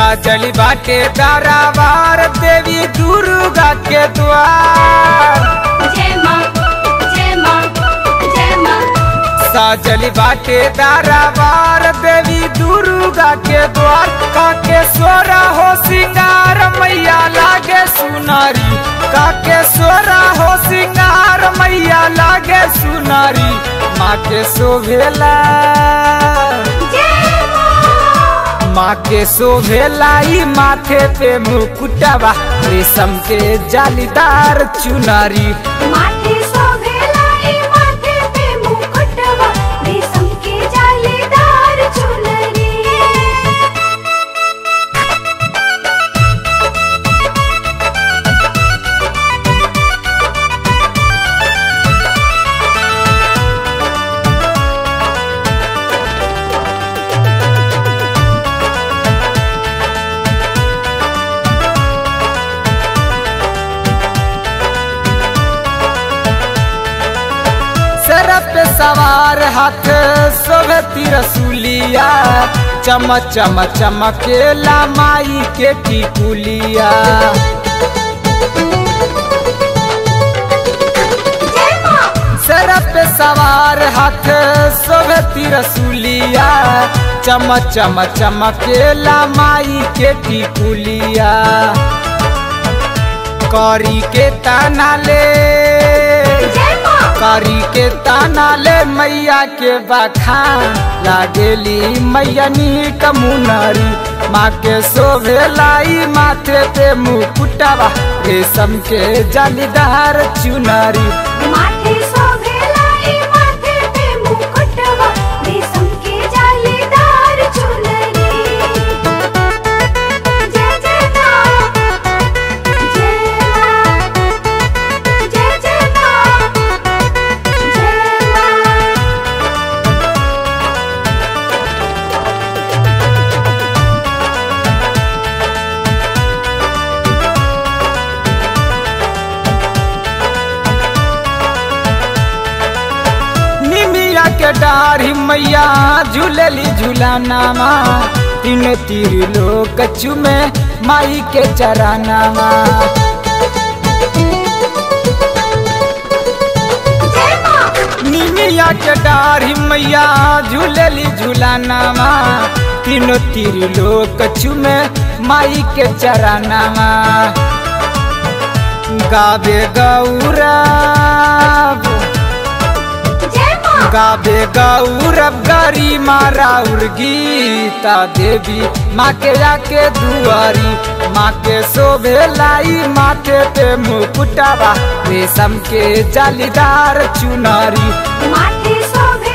साजली बाटे दारावार देवी दुर्गा के द्वार। जय मां जय मां जय मां। साजली बाटे दारावार देवी दुर्गा के द्वार। काके सोरा हो सिंगार मैया लागे सुनारी। काके सोरा हो सिंगार मैया लागे सुनारी। माँ के शोभेला माँ के शोभेलाई माथे पे मुकुटवा रेशम के जालीदार चुनरी। माथे शोभेलाई माथे पे मुकुटवा रेशम के जालीदार चुनरी। सर पे सवार हाथ शोभे तिरसुलिया। चमक चमक चमकेला माई के टिकुलिया। सर पे सवार हाथ शोभे तिरसुलिया। चमक चमक चमकेला माई के टिकुलिया। करी के ताना ले करी के ताना ले मैया के बखान लागेली मैया नीक मुनरी। माँ के शोभेलाई माथे पे मुकुटवा रेशम के जालीदार चुनरी। माथे शोभेलाई माथे पे मुकुटवा रेशम के जालीदार चुनरी। जय जय मां जय मां जय जय मां जय मां। निमिया के डारी मैया झूलेली झूलानामा। तीन तीर लोक चुमे माई के चरानामा। निमिया के डारी मैया झूलेली झूलानामा। तीनों तीर लोक चुमे माई के चरानामा। गावे गौरव गावे गौरव गरी मारा गीता देवी माँ के आके दुआरी। माँ के शोभेलाई माथे पे मुकुटवा रेशम के जालीदार चुनरी। माथे शोभे